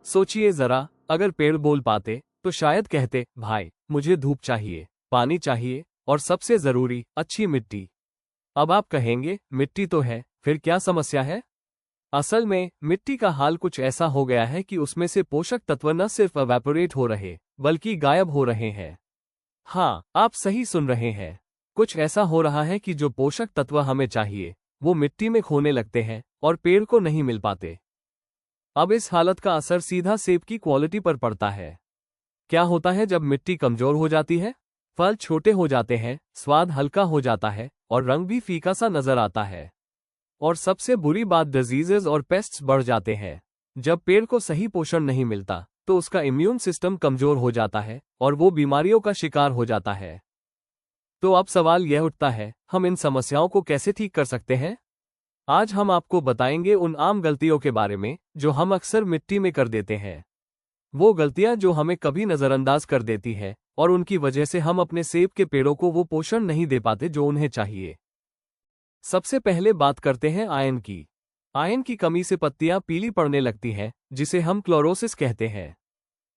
सोचिए जरा, अगर पेड़ बोल पाते तो शायद कहते, भाई मुझे धूप चाहिए, पानी चाहिए और सबसे जरूरी अच्छी मिट्टी। अब आप कहेंगे मिट्टी तो है, फिर क्या समस्या है? असल में मिट्टी का हाल कुछ ऐसा हो गया है कि उसमें से पोषक तत्व न सिर्फ एवेपोरेट हो रहे बल्कि गायब हो रहे हैं। हाँ, आप सही सुन रहे हैं। कुछ ऐसा हो रहा है कि जो पोषक तत्व हमें चाहिए वो मिट्टी में खोने लगते हैं और पेड़ को नहीं मिल पाते। अब इस हालत का असर सीधा सेब की क्वालिटी पर पड़ता है। क्या होता है जब मिट्टी कमजोर हो जाती है? फल छोटे हो जाते हैं, स्वाद हल्का हो जाता है और रंग भी फीका सा नजर आता है। और सबसे बुरी बात, डिजीजेज और पेस्ट्स बढ़ जाते हैं। जब पेड़ को सही पोषण नहीं मिलता तो उसका इम्यून सिस्टम कमजोर हो जाता है और वो बीमारियों का शिकार हो जाता है। तो अब सवाल यह उठता है, हम इन समस्याओं को कैसे ठीक कर सकते हैं? आज हम आपको बताएंगे उन आम गलतियों के बारे में जो हम अक्सर मिट्टी में कर देते हैं। वो गलतियां जो हमें कभी नजरअंदाज कर देती है और उनकी वजह से हम अपने सेब के पेड़ों को वो पोषण नहीं दे पाते जो उन्हें चाहिए। सबसे पहले बात करते हैं आयरन की। आयरन की कमी से पत्तियां पीली पड़ने लगती हैं, जिसे हम क्लोरोसिस कहते हैं।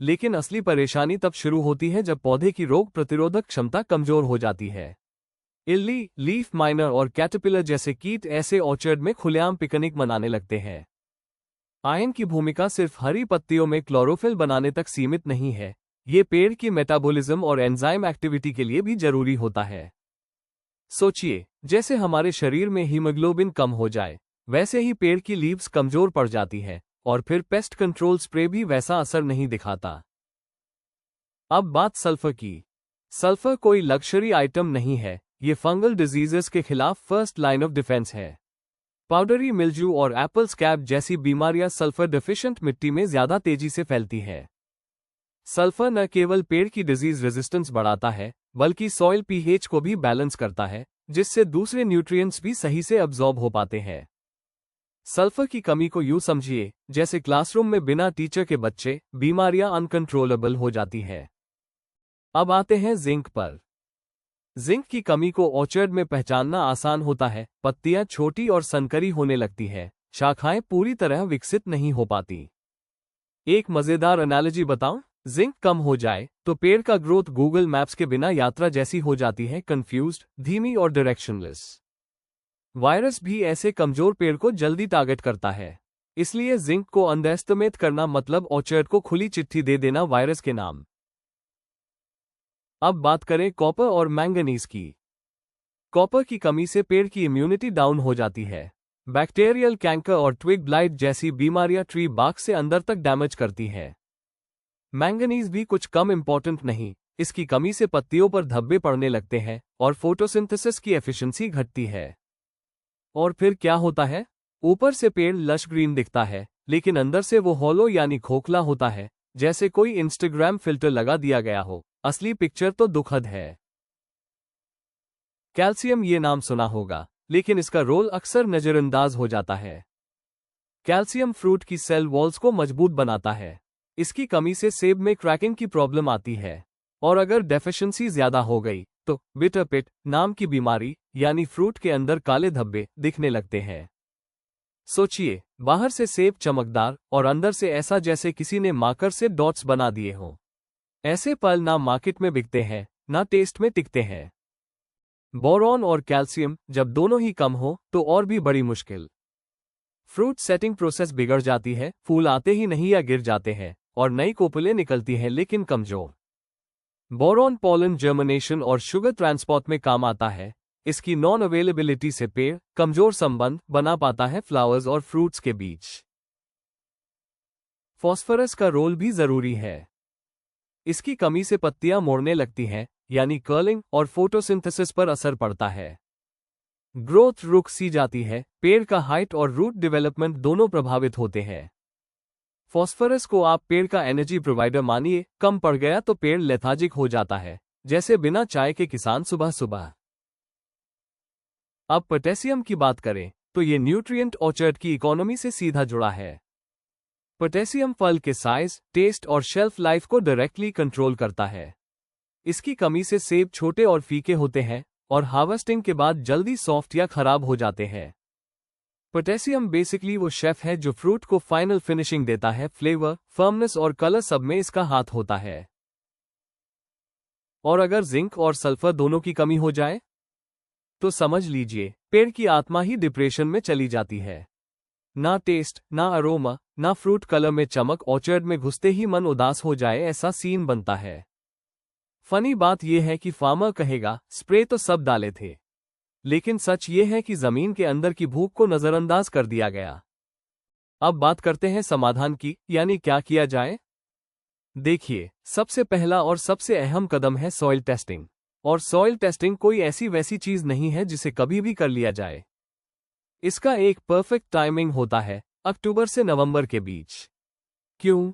लेकिन असली परेशानी तब शुरू होती है जब पौधे की रोग प्रतिरोधक क्षमता कमजोर हो जाती है। इल्ली, लीफ माइनर और कैटरपिलर जैसे कीट ऐसे ऑर्चर्ड में खुलेआम पिकनिक मनाने लगते हैं। आयरन की भूमिका सिर्फ हरी पत्तियों में क्लोरोफिल बनाने तक सीमित नहीं है, ये पेड़ की मेटाबॉलिज्म और एंजाइम एक्टिविटी के लिए भी जरूरी होता है। सोचिए, जैसे हमारे शरीर में हीमोग्लोबिन कम हो जाए, वैसे ही पेड़ की लीव्स कमजोर पड़ जाती है और फिर पेस्ट कंट्रोल स्प्रे भी वैसा असर नहीं दिखाता। अब बात सल्फर की। सल्फर कोई लग्जरी आइटम नहीं है, ये फंगल डिजीजेस के खिलाफ फर्स्ट लाइन ऑफ डिफेंस है। पाउडरी मिल्ड्यू और एप्पल स्कैब जैसी बीमारियां सल्फर डेफिशिएंट मिट्टी में ज्यादा तेजी से फैलती है। सल्फर न केवल पेड़ की डिजीज रेजिस्टेंस बढ़ाता है, बल्कि सॉइल पीएच को भी बैलेंस करता है, जिससे दूसरे न्यूट्रिएंट्स भी सही से अब्जॉर्ब हो पाते हैं। सल्फर की कमी को यूं समझिए जैसे क्लासरूम में बिना टीचर के बच्चे, बीमारियां अनकंट्रोलेबल हो जाती है। अब आते हैं जिंक पर। जिंक की कमी को ऑर्चर्ड में पहचानना आसान होता है। पत्तियां छोटी और संकरी होने लगती है, शाखाएं पूरी तरह विकसित नहीं हो पाती। एक मजेदार एनालॉजी बताऊं? जिंक कम हो जाए तो पेड़ का ग्रोथ गूगल मैप्स के बिना यात्रा जैसी हो जाती है, कंफ्यूज्ड, धीमी और डायरेक्शनलेस। वायरस भी ऐसे कमजोर पेड़ को जल्दी टारगेट करता है। इसलिए जिंक को अंडरएस्टिमेट करना मतलब ऑर्चर्ड को खुली चिट्ठी दे देना वायरस के नाम। अब बात करें कॉपर और मैंगनीज की। कॉपर की कमी से पेड़ की इम्यूनिटी डाउन हो जाती है। बैक्टीरियल कैंकर और ट्विग ब्लाइट जैसी बीमारियां ट्री बार्क से अंदर तक डैमेज करती है। मैंगनीज भी कुछ कम इंपॉर्टेंट नहीं, इसकी कमी से पत्तियों पर धब्बे पड़ने लगते हैं और फोटोसिंथेसिस की एफिशिएंसी घटती है। और फिर क्या होता है? ऊपर से पेड़ लश ग्रीन दिखता है, लेकिन अंदर से वो हॉलो यानी खोखला होता है, जैसे कोई इंस्टाग्राम फिल्टर लगा दिया गया हो। असली पिक्चर तो दुखद है। कैल्शियम ये नाम सुना होगा, लेकिन इसका रोल अक्सर नजरअंदाज हो जाता है। कैल्शियम फ्रूट की सेल वॉल्स को मजबूत बनाता है। इसकी कमी से सेब में क्रैकिंग की प्रॉब्लम आती है। और अगर डेफिशिएंसी ज्यादा हो गई तो बिटर पिट नाम की बीमारी यानी फ्रूट के अंदर काले धब्बे दिखने लगते हैं। सोचिए, बाहर से सेब चमकदार और अंदर से ऐसा जैसे किसी ने मार्कर से डॉट्स बना दिए हों। ऐसे फल ना मार्केट में बिकते हैं, ना टेस्ट में टिकते हैं। बोरॉन और कैल्शियम जब दोनों ही कम हो तो और भी बड़ी मुश्किल। फ्रूट सेटिंग प्रोसेस बिगड़ जाती है, फूल आते ही नहीं या गिर जाते हैं और नई कोपलें निकलती हैं लेकिन कमजोर। बोरॉन पॉलन जर्मिनेशन और शुगर ट्रांसपोर्ट में काम आता है। इसकी नॉन अवेलेबिलिटी से पेड़ कमजोर संबंध बना पाता है फ्लावर्स और फ्रूट्स के बीच। फास्फोरस का रोल भी जरूरी है। इसकी कमी से पत्तियां मोड़ने लगती हैं, यानी कर्लिंग, और फोटोसिंथेसिस पर असर पड़ता है। ग्रोथ रुक सी जाती है, पेड़ का हाइट और रूट डेवलपमेंट दोनों प्रभावित होते हैं। फास्फोरस को आप पेड़ का एनर्जी प्रोवाइडर मानिए, कम पड़ गया तो पेड़ लेथार्जिक हो जाता है, जैसे बिना चाय के किसान सुबह सुबह। अब पोटेशियम की बात करें तो ये न्यूट्रिएंट ऑर्चर्ड की इकोनॉमी से सीधा जुड़ा है। पोटेशियम फल के साइज, टेस्ट और शेल्फ लाइफ को डायरेक्टली कंट्रोल करता है। इसकी कमी से सेब छोटे और फीके होते हैं और हार्वेस्टिंग के बाद जल्दी सॉफ्ट या खराब हो जाते हैं। पोटेशियम बेसिकली वो शेफ है जो फ्रूट को फाइनल फिनिशिंग देता है, फ्लेवर, फर्मनेस और कलर सब में इसका हाथ होता है। और अगर जिंक और सल्फर दोनों की कमी हो जाए तो समझ लीजिए पेड़ की आत्मा ही डिप्रेशन में चली जाती है। ना टेस्ट, ना अरोमा, ना फ्रूट कलर में चमक, ऑर्चर्ड में घुसते ही मन उदास हो जाए ऐसा सीन बनता है। फनी बात यह है कि फार्मर कहेगा स्प्रे तो सब डाले थे, लेकिन सच ये है कि जमीन के अंदर की भूख को नजरअंदाज कर दिया गया। अब बात करते हैं समाधान की, यानी क्या किया जाए। देखिए, सबसे पहला और सबसे अहम कदम है सॉइल टेस्टिंग। और सॉइल टेस्टिंग कोई ऐसी वैसी चीज नहीं है जिसे कभी भी कर लिया जाए। इसका एक परफेक्ट टाइमिंग होता है, अक्टूबर से नवंबर के बीच। क्यों?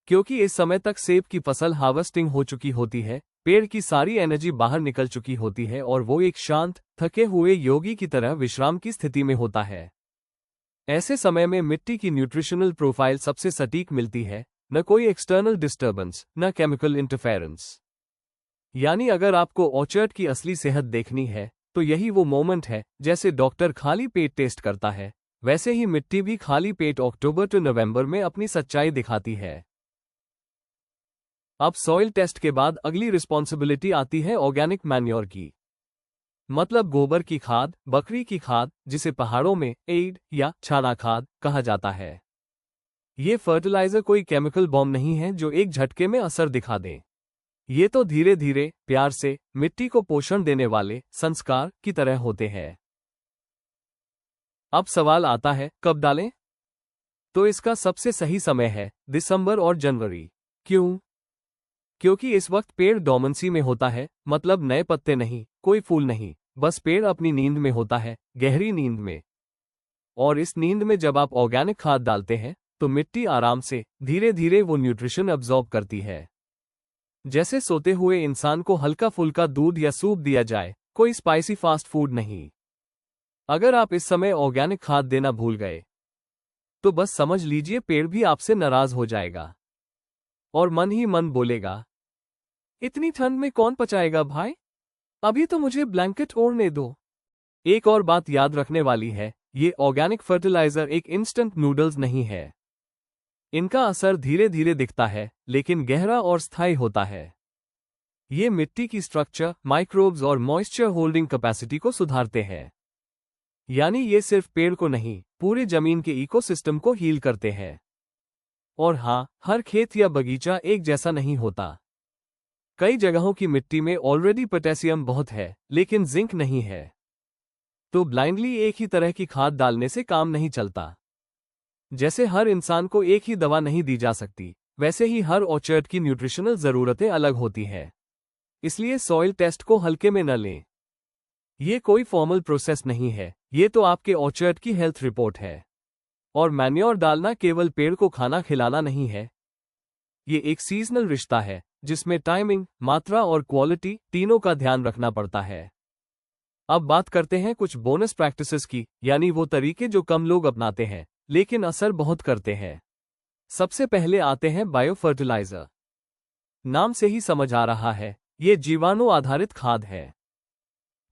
क्योंकि इस समय तक सेब की फसल हार्वेस्टिंग हो चुकी होती है, पेड़ की सारी एनर्जी बाहर निकल चुकी होती है और वो एक शांत, थके हुए योगी की तरह विश्राम की स्थिति में होता है। ऐसे समय में मिट्टी की न्यूट्रिशनल प्रोफाइल सबसे सटीक मिलती है, न कोई एक्सटर्नल डिस्टर्बेंस, न केमिकल इंटरफेरेंस। यानी अगर आपको ऑर्चर्ड की असली सेहत देखनी है तो यही वो मोमेंट है। जैसे डॉक्टर खाली पेट टेस्ट करता है, वैसे ही मिट्टी भी खाली पेट अक्टूबर टू नवंबर में अपनी सच्चाई दिखाती है। अब सॉइल टेस्ट के बाद अगली रिस्पॉन्सिबिलिटी आती है ऑर्गेनिक मैन्योर की, मतलब गोबर की खाद, बकरी की खाद, जिसे पहाड़ों में एड या छाना खाद कहा जाता है। ये फर्टिलाइजर कोई केमिकल बॉम्ब नहीं है जो एक झटके में असर दिखा दे। ये तो धीरे धीरे प्यार से मिट्टी को पोषण देने वाले संस्कार की तरह होते हैं। अब सवाल आता है कब डालें? तो इसका सबसे सही समय है दिसंबर और जनवरी। क्यों? क्योंकि इस वक्त पेड़ डोमेंसी में होता है, मतलब नए पत्ते नहीं, कोई फूल नहीं, बस पेड़ अपनी नींद में होता है, गहरी नींद में। और इस नींद में जब आप ऑर्गेनिक खाद डालते हैं तो मिट्टी आराम से धीरे धीरे वो न्यूट्रिशन अब्जॉर्ब करती है। जैसे सोते हुए इंसान को हल्का फुल्का दूध या सूप दिया जाए, कोई स्पाइसी फास्ट फूड नहीं। अगर आप इस समय ऑर्गेनिक खाद देना भूल गए तो बस समझ लीजिए पेड़ भी आपसे नाराज हो जाएगा और मन ही मन बोलेगा, इतनी ठंड में कौन पचाएगा भाई, अभी तो मुझे ब्लैंकेट ओढ़ने दो। एक और बात याद रखने वाली है, ये ऑर्गेनिक फर्टिलाइजर एक इंस्टेंट नूडल्स नहीं है। इनका असर धीरे धीरे दिखता है, लेकिन गहरा और स्थायी होता है। ये मिट्टी की स्ट्रक्चर, माइक्रोब्स और मॉइस्चर होल्डिंग कैपेसिटी को सुधारते हैं। यानी ये सिर्फ पेड़ को नहीं, पूरे जमीन के इकोसिस्टम को हील करते हैं। और हाँ, हर खेत या बगीचा एक जैसा नहीं होता। कई जगहों की मिट्टी में ऑलरेडी पोटेशियम बहुत है, लेकिन जिंक नहीं है। तो ब्लाइंडली एक ही तरह की खाद डालने से काम नहीं चलता। जैसे हर इंसान को एक ही दवा नहीं दी जा सकती, वैसे ही हर ऑर्चर्ड की न्यूट्रिशनल जरूरतें अलग होती हैं। इसलिए सॉइल टेस्ट को हल्के में न लें। ये कोई फॉर्मल प्रोसेस नहीं है, ये तो आपके ऑर्चर्ड की हेल्थ रिपोर्ट है। और मैन्योर डालना केवल पेड़ को खाना खिलाना नहीं है, ये एक सीजनल रिश्ता है जिसमें टाइमिंग, मात्रा और क्वालिटी तीनों का ध्यान रखना पड़ता है। अब बात करते हैं कुछ बोनस प्रैक्टिसेस की, यानी वो तरीके जो कम लोग अपनाते हैं लेकिन असर बहुत करते हैं। सबसे पहले आते हैं बायो फर्टिलाइजर। नाम से ही समझ आ रहा है, ये जीवाणु आधारित खाद है।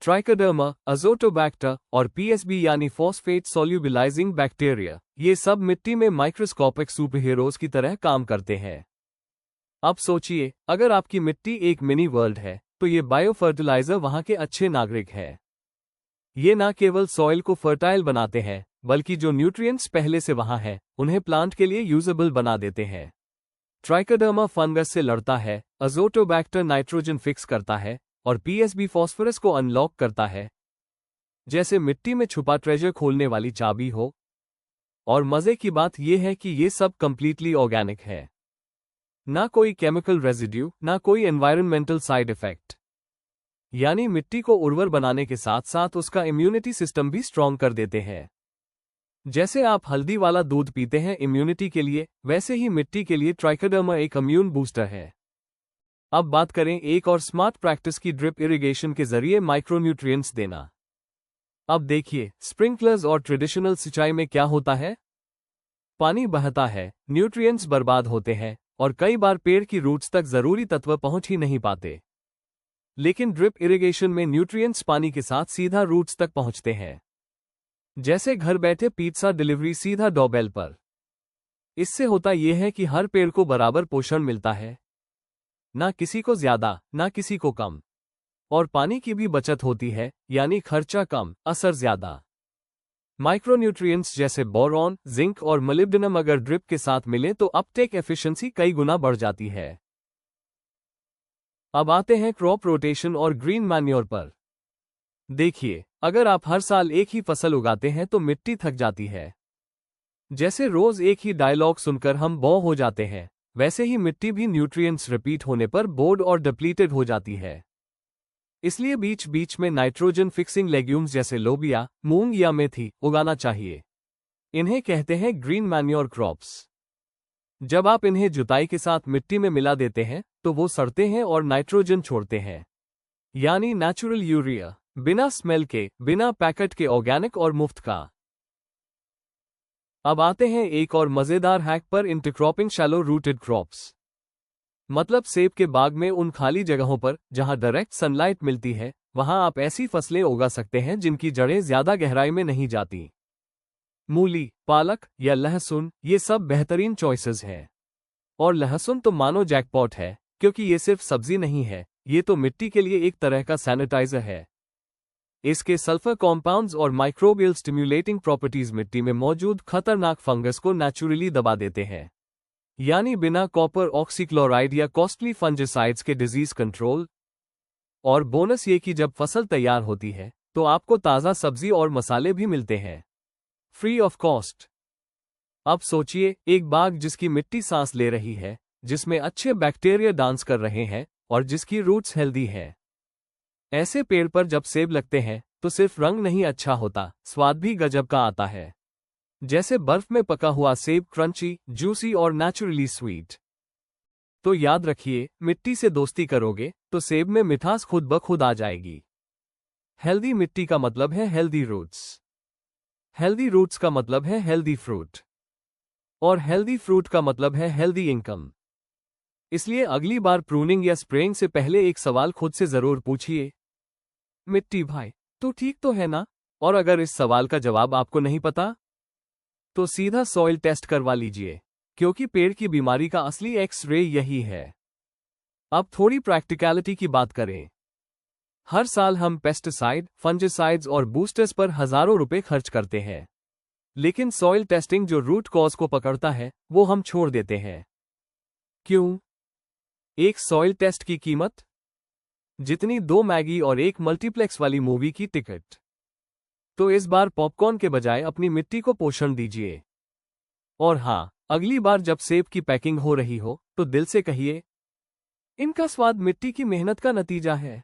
ट्राइकोडर्मा, अजोटोबैक्टर और पीएसबी यानी फॉस्फेट सोल्यूबिलाइजिंग बैक्टीरिया, ये सब मिट्टी में माइक्रोस्कोपिक सुपरहीरोज की तरह काम करते हैं। अब सोचिए, अगर आपकी मिट्टी एक मिनी वर्ल्ड है तो ये बायो फर्टिलाइजर वहां के अच्छे नागरिक है। ये ना केवल सॉइल को फर्टाइल बनाते हैं, बल्कि जो न्यूट्रिएंट्स पहले से वहां हैं उन्हें प्लांट के लिए यूजेबल बना देते हैं। ट्राइकोडर्मा फंगस से लड़ता है, अजोटोबैक्टर नाइट्रोजन फिक्स करता है और पीएसबी फॉस्फोरस को अनलॉक करता है। जैसे मिट्टी में छुपा ट्रेजर खोलने वाली चाबी हो। और मजे की बात यह है कि ये सब कंप्लीटली ऑर्गेनिक है। ना कोई केमिकल रेजिड्यू, ना कोई एनवायरमेंटल साइड इफेक्ट। यानी मिट्टी को उर्वर बनाने के साथ साथ उसका इम्यूनिटी सिस्टम भी स्ट्रॉन्ग कर देते हैं। जैसे आप हल्दी वाला दूध पीते हैं इम्यूनिटी के लिए, वैसे ही मिट्टी के लिए ट्राइकोडर्मा एक इम्यून बूस्टर है। अब बात करें एक और स्मार्ट प्रैक्टिस की, ड्रिप इरिगेशन के जरिए माइक्रोन्यूट्रिएंट्स देना। अब देखिए, स्प्रिंकलर्स और ट्रेडिशनल सिंचाई में क्या होता है। पानी बहता है, न्यूट्रिएंट्स बर्बाद होते हैं और कई बार पेड़ की रूट्स तक जरूरी तत्व पहुंच ही नहीं पाते। लेकिन ड्रिप इरिगेशन में न्यूट्रिएंट्स पानी के साथ सीधा रूट्स तक पहुंचते हैं। जैसे घर बैठे पिज्जा डिलीवरी सीधा डोरबेल पर। इससे होता यह है कि हर पेड़ को बराबर पोषण मिलता है, ना किसी को ज्यादा ना किसी को कम। और पानी की भी बचत होती है, यानी खर्चा कम, असर ज्यादा। माइक्रोन्यूट्रिएंट्स जैसे बोरॉन, जिंक और मोलिब्डेनम अगर ड्रिप के साथ मिले तो अपटेक एफिशिएंसी कई गुना बढ़ जाती है। अब आते हैं क्रॉप रोटेशन और ग्रीन मैन्योर पर। देखिए, अगर आप हर साल एक ही फसल उगाते हैं तो मिट्टी थक जाती है। जैसे रोज एक ही डायलॉग सुनकर हम बोर हो जाते हैं, वैसे ही मिट्टी भी न्यूट्रिएंट्स रिपीट होने पर बोर्ड और डिप्लीटेड हो जाती है। इसलिए बीच बीच में नाइट्रोजन फिक्सिंग लेग्यूम्स जैसे लोबिया, मूंग या मेथी उगाना चाहिए। इन्हें कहते हैं ग्रीन मैन्योर क्रॉप्स। जब आप इन्हें जुताई के साथ मिट्टी में मिला देते हैं तो वो सड़ते हैं और नाइट्रोजन छोड़ते हैं, यानी नेचुरल यूरिया, बिना स्मेल के, बिना पैकेट के, ऑर्गेनिक और मुफ्त का। अब आते हैं एक और मजेदार हैक पर, इंटरक्रॉपिंग शैलो रूटेड क्रॉप्स। मतलब सेब के बाग में उन खाली जगहों पर जहां डायरेक्ट सनलाइट मिलती है, वहां आप ऐसी फसलें उगा सकते हैं जिनकी जड़ें ज्यादा गहराई में नहीं जाती। मूली, पालक या लहसुन, ये सब बेहतरीन चॉइसेस हैं। और लहसुन तो मानो जैकपॉट है, क्योंकि ये सिर्फ सब्जी नहीं है, ये तो मिट्टी के लिए एक तरह का सैनिटाइजर है। इसके सल्फर कॉम्पाउंड्स और माइक्रोबियल स्टिम्युलेटिंग प्रॉपर्टीज मिट्टी में मौजूद खतरनाक फंगस को नेचुरली दबा देते हैं, यानी बिना कॉपर ऑक्सीक्लोराइड या कॉस्टली फंजिसाइड्स के डिजीज कंट्रोल। और बोनस ये कि जब फसल तैयार होती है तो आपको ताज़ा सब्जी और मसाले भी मिलते हैं, फ्री ऑफ कॉस्ट। अब सोचिए, एक बाग जिसकी मिट्टी सांस ले रही है, जिसमें अच्छे बैक्टीरिया डांस कर रहे हैं और जिसकी रूट्स हेल्दी है। ऐसे पेड़ पर जब सेब लगते हैं तो सिर्फ रंग नहीं अच्छा होता, स्वाद भी गजब का आता है। जैसे बर्फ में पका हुआ सेब, क्रंची, जूसी और नेचुरली स्वीट। तो याद रखिए, मिट्टी से दोस्ती करोगे तो सेब में मिठास खुद ब खुद आ जाएगी। हेल्दी मिट्टी का मतलब है हेल्दी रूट्स, हेल्दी रूट्स का मतलब है हेल्दी फ्रूट, और हेल्दी फ्रूट का मतलब है हेल्दी इनकम। इसलिए अगली बार प्रूनिंग या स्प्रेइंग से पहले एक सवाल खुद से जरूर पूछिए, मिट्टी भाई तो ठीक तो है ना? और अगर इस सवाल का जवाब आपको नहीं पता तो सीधा सॉइल टेस्ट करवा लीजिए, क्योंकि पेड़ की बीमारी का असली एक्स-रे यही है। अब थोड़ी प्रैक्टिकलिटी की बात करें। हर साल हम पेस्टिसाइड, फंजिसाइड्स और बूस्टर्स पर हजारों रुपए खर्च करते हैं, लेकिन सॉइल टेस्टिंग जो रूट कॉज को पकड़ता है वो हम छोड़ देते हैं। क्यों? एक सॉइल टेस्ट की कीमत जितनी 2 मैगी और एक मल्टीप्लेक्स वाली मूवी की टिकट। तो इस बार पॉपकॉर्न के बजाय अपनी मिट्टी को पोषण दीजिए। और हाँ, अगली बार जब सेब की पैकिंग हो रही हो तो दिल से कहिए, इनका स्वाद मिट्टी की मेहनत का नतीजा है।